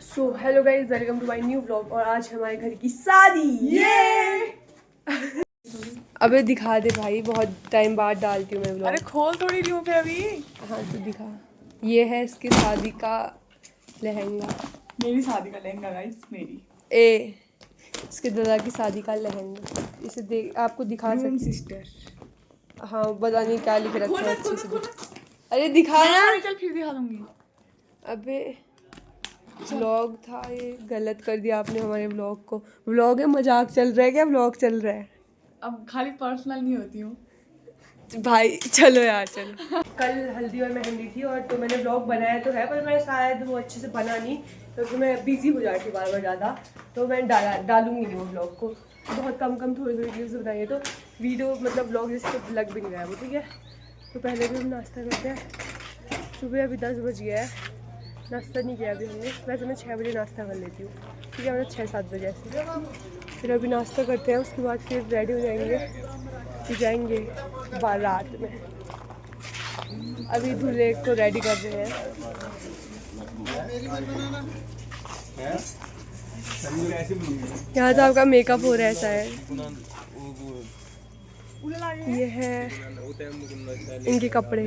So hello guys, welcome to my new vlog. और आज हमारे घर की शादी। ये अबे दिखा दे भाई, बहुत टाइम बाद डालती हूँ मैं व्लॉग। अरे खोल थोड़ी रही हूँ फिर अभी। हाँ तो दिखा, ये है इसकी शादी का लहंगा। मेरी शादी का लहंगा गाइस, मेरी इसके दादा की शादी का लहंगा। इसे देख, आपको दिखा सकती सिस्टर। हाँ, पता नहीं क्या लिख रखा है अच्छे से। अरे दिखा ना। चल फिर दिखा दूंगी। अबे व्लॉग था ये, गलत कर दिया आपने हमारे व्लॉग को। व्लॉग है, मजाक चल रहा है क्या? व्लॉग चल रहा है अब खाली पर्सनल नहीं होती हूँ भाई। चलो यार चलो। कल हल्दी और मेहंदी थी और तो मैंने व्लॉग बनाया तो है, पर मैं शायद वो अच्छे से बना नहीं क्योंकि मैं बिजी हो जाती बार बार ज़्यादा। तो मैं डालूंगी नहीं वो व्लॉग को। बहुत कम थोड़ी वीडियोस बनाई है तो वीडियो मतलब व्लॉग जैसे तो लग भी नहीं रहा है वो। ठीक है, तो पहले भी हम नाश्ता करते हैं। सुबह अभी 10 बज गया है, नाश्ता नहीं किया अभी हमने। वैसे मैं 6 बजे नाश्ता कर लेती हूँ, ठीक है, मतलब 6-7 बजे ऐसे। फिर अभी नाश्ता करते हैं, उसके बाद फिर रेडी हो जाएंगे, फिर जाएंगे बारात में। अभी दूल्हे को रेडी कर रहे हैं। यहाँ तो आपका मेकअप हो रहा है शायद। ये है इनके कपड़े।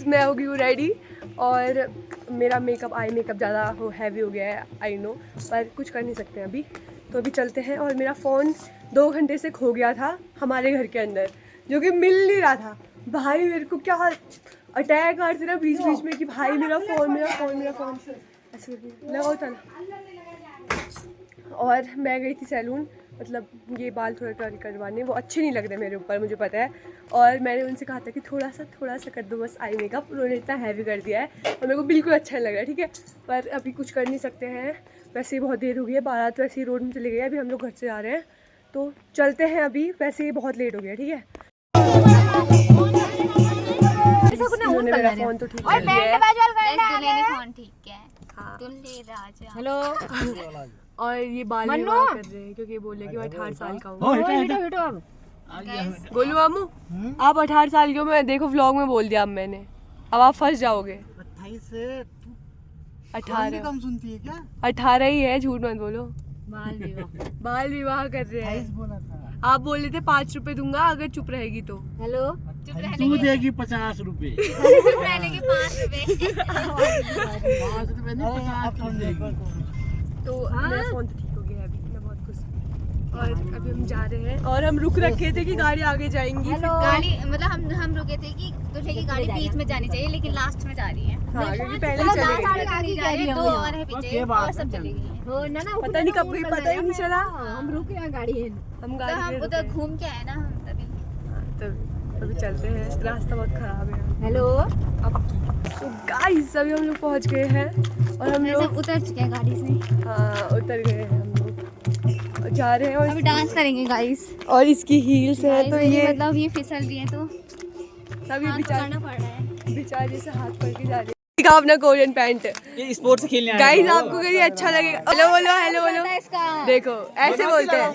मैं हो गई हूँ रेडी और मेरा मेकअप, आई मेकअप ज़्यादा हैवी हो गया है, आई नो, पर कुछ कर नहीं सकते हैं अभी। तो अभी चलते हैं। और मेरा फ़ोन 2 घंटे से खो गया था हमारे घर के अंदर, जो कि मिल नहीं रहा था। भाई मेरे को क्या अटैक आते ना बीच बीच में कि भाई मेरा फ़ोन ऐसे लगाओ था। और मैं गई थी सैलून, मतलब ये बाल थोड़ा कर्ल करवाने, वो अच्छे नहीं लग रहे मेरे ऊपर, मुझे पता है। और मैंने उनसे कहा था कि थोड़ा सा कर दो बस आई मेकअप। उन्होंने इतना हैवी कर दिया है और मेरे को बिल्कुल अच्छा नहीं लग रहा है, ठीक है। पर अभी कुछ कर नहीं सकते हैं, वैसे ही बहुत देर हो गई है। 12 तो ऐसे ही रोड में चले गए। अभी हम लोग घर से आ रहे हैं तो चलते हैं अभी, वैसे ही बहुत लेट हो गया, ठीक है। उन्होंने मेरा फ़ोन तो ठीक कर दिया है। हेलो। और ये बाल विवाह कर रहे हैं क्योंकि बोले कि मैं 18 साल का हूँ। गोलू मामू, आप 18 साल के हो। मैं देखो व्लॉग में बोल दिया अब मैंने, अब आप फंस जाओगे। 28 से 18 कम सुनती है क्या? 18 ही है, झूठ मत बोलो। बाल विवाह कर रहे 28 हैं। बोला था। आप बोल रहे थे 5 रुपए दूंगा अगर चुप रहेगी तो। हेलो। तू देगी 50 रुपए। 5 रुपए। 5 रुपए नहीं, 50 कम देगी। तो मेरा फ़ोन तो ठीक हो गया है अभी, मैं बहुत खुश हूँ। और अभी हम जा रहे हैं और हम रुक रखे थे कि गाड़ी आगे जाएंगी। गाड़ी मतलब हम रुके थे कि दूल्हे की गाड़ी बीच में जानी चाहिए, लेकिन लास्ट में जा रही है। हाँ, क्योंकि पहले ही चले गए। 2 और है पीछे और सब चली गई हैं। पता नहीं कब गई, पता ही नहीं चला। हम रुके हैं गाड़ी है। हम तो गाड़ी हम में उधर रुके। घूम के आए ना हम तभी। तो अभी चलते हैं, रास्ता बहुत खराब है। हेलो। अब तो गाइस अभी हम लोग पहुंच गए हैं और हम लोग सब उतर चुके हैं गाड़ी से। हाँ उतर गए हैं हम लोग और जा रहे हैं। और अभी डांस करेंगे गाइस। और इसकी हील्स है तो ये मतलब ये फिसल रही है तो सभी हाथ पकड़ना पड़ रहा है। बेचारे से हाथ पकड़ के जा रहे हैं। दिखा अपना कोरियन पैंट। ये स्पोर्ट्स से खेलने आए गाइस आपको कहीं अच्छा लगेगा। हेलो बोलो, हेलो बोलो। देखो ऐसे बोलते हैं।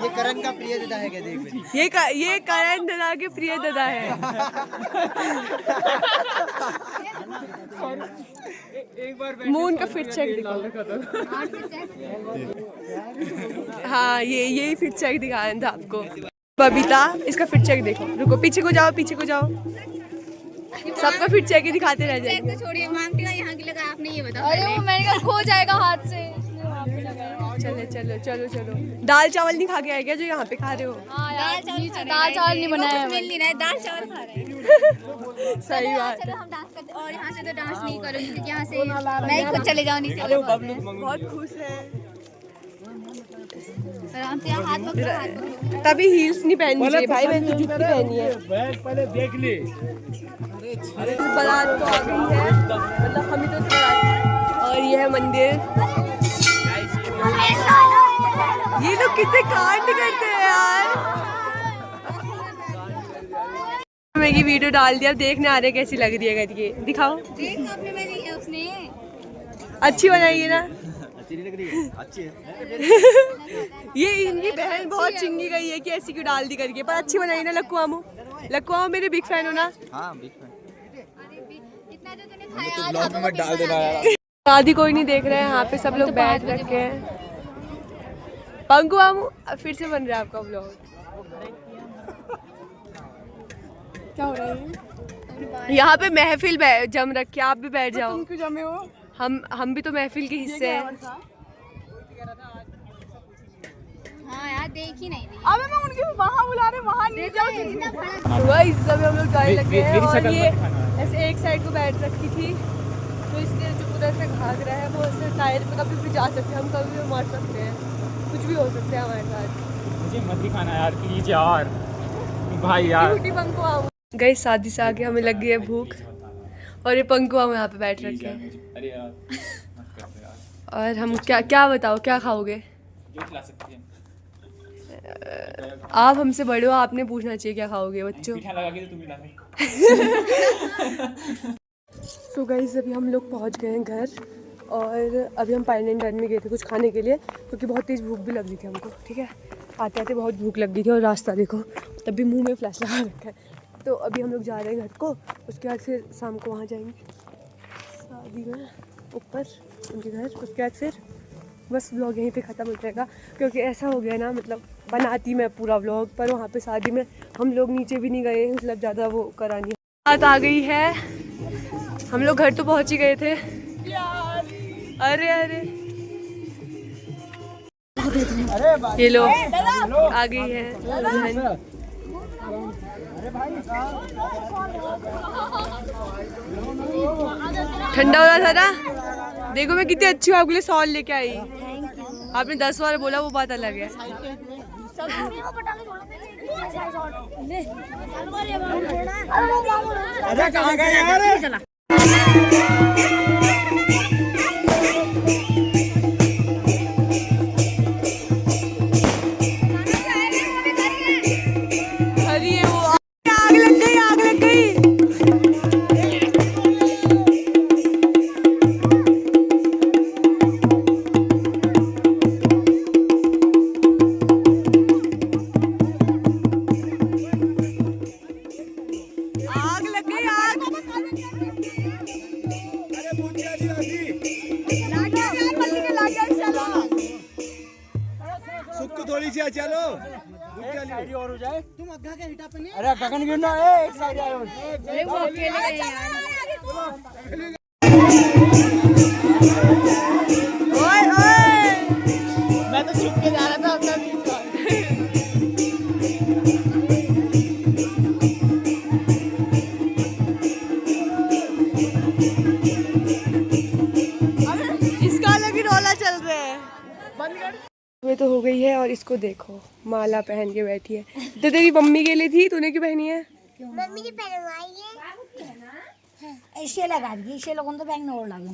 ये करण का प्रिय दादा है क्या? देख ये करण दादा के प्रिय दादा है। मून का फिट चेक दिखाओ। हाँ यही फिट चेक दिखाना था आपको। बबीता, इसका फिट चेक देखो। रुको, पीछे को जाओ। सबका फिट चेक ही दिखाते रह जाएंगे। तो छोड़िए, मांगटी का यहाँ की लगा, आपने ये बताओ। अरे वो मैंने कहा खो जाएगा हाथ से। चलो। दाल चावल नहीं खा के आए क्या जो यहाँ पे खा रहे हो? दाल चावल नहीं बनाया है। मिल नहीं रहा है, दाल चावल खा रहे हैं। सही बात चलो हम डांस करते, और यहाँ से तो डांस नहीं करूँगी क्योंकि यहाँ से मैं ही खुद चले जाऊँ नीचे। बहुत खुश है। आराम से हाथ पकड़ो। तभी हील्स नहीं पहननी चाहिए भाई, मैंने तो जूती पहनी है। पहले देख ले। बारात तो आ गई है, मतलब हम ही तो बारात। और ये है मंदिर। ये लोग कितने कांड करते हैं यार। मेरी वीडियो डाल दिया, अब देखने आ रहे कैसी लग रही है करके। दिखाओ। देख आपने मैंने है उसने अच्छी बनाई है ना? अच्छी नहीं लग रही है? अच्छी है। ये इनकी बहन बहुत चिंगी गई है कि ऐसी क्यों डाल दी करके, पर अच्छी बनाई ना। लक्कू आमू मेरे बिग फैन हो ना? हाँ बिग फैन। इतना जो तूने खाया ब्लॉग में डाल देना यार। शादी कोई नहीं देख रहे हैं, यहाँ पे सब लोग बैठ रखे हैं। पंकु मामू फिर से बन रहा है आपका ब्लॉग। क्या हो रहा है? यहाँ पे महफिल जम रखी है, आप भी बैठ जाओ। क्यों जमे हो? हम भी तो महफिल के हिस्से हैं। हाँ यार देख ही नहीं रही। अबे मैं उनके वहाँ बुला रहे, वहाँ नहीं जाओ। सुबह इस समय हम लोग जाने लगे हैं और ये ऐसे एक साइड को बैठ रखी थी, तो इसलिए जो उधर से भाग रहा है वो ऐसे टायर पे कभी भी जा सकते हैं, हम कभी भी मर सकते हैं, कुछ भी हो सकता है हमारे साथ। मुझे मत दिखाना यार प्लीज यार भाई यार। गई शादी से आके हमें लग गई है भूख और ये पंकुआ हम यहाँ पे बैठ रखे हैं। अरे यार मत कर यार। और हम क्या बताओ क्या खाओगे? जो खिला सकती है। आप हमसे बड़े हो, आपने पूछना चाहिए क्या खाओगे बच्चों। पीठा लगा के तो तुम मिला। तो गाइस अभी हम लोग पहुँच गए हैं घर और अभी हम पाइन एंड डन में गए थे कुछ खाने के लिए, क्योंकि बहुत तेज़ भूख भी लग रही थी हमको। ठीक है, आते आते बहुत भूख लग गई थी और रास्ता देखो तब भी मुंह में फ्लैश लगा रखा है। तो अभी हम लोग जा रहे हैं घर को, उसके बाद फिर शाम को वहाँ जाएंगे शादी में ऊपर उनके घर। उसके बाद फिर बस व्लॉग यहीं पे ख़त्म हो जाएगा, क्योंकि ऐसा हो गया ना, मतलब बनाती मैं पूरा व्लॉग पर वहाँ पे शादी में हम लोग नीचे भी नहीं गए, मतलब ज़्यादा वो करा नहीं। बात आ गई है, हम लोग घर तो पहुँच ही गए थे। अरे अरे ये लो आ गई है दुल्हन। ठंडा हो रहा था ना, देखो मैं कितनी अच्छी हूँ, आपके लिए शॉल लेके आई। आपने 10 बार बोला वो बात अलग है। अरे कहाँ गए यार? हरी है वो, आग लग गई, आग लग गई। थोड़ी सी चलो और हो जाए। तुम अग्गा के हिटा पे नहीं। अरे गगन गिरना है, एक साइड आओ। अरे वो अकेले गए यार। ओए ओए, मैं तो छुप के जा रहा था अपना बीच में। इसका अलग ही रोला चल रहा है। बंद कर। वे तो हो गई है और इसको देखो माला पहन के बैठी है। तो तेरी मम्मी के लिए थी, तूने क्यों पहनी है? मम्मी की पहनवाई है, ऐसे लगा दी, ऐसे लोगों तो बैंक नोट लगे।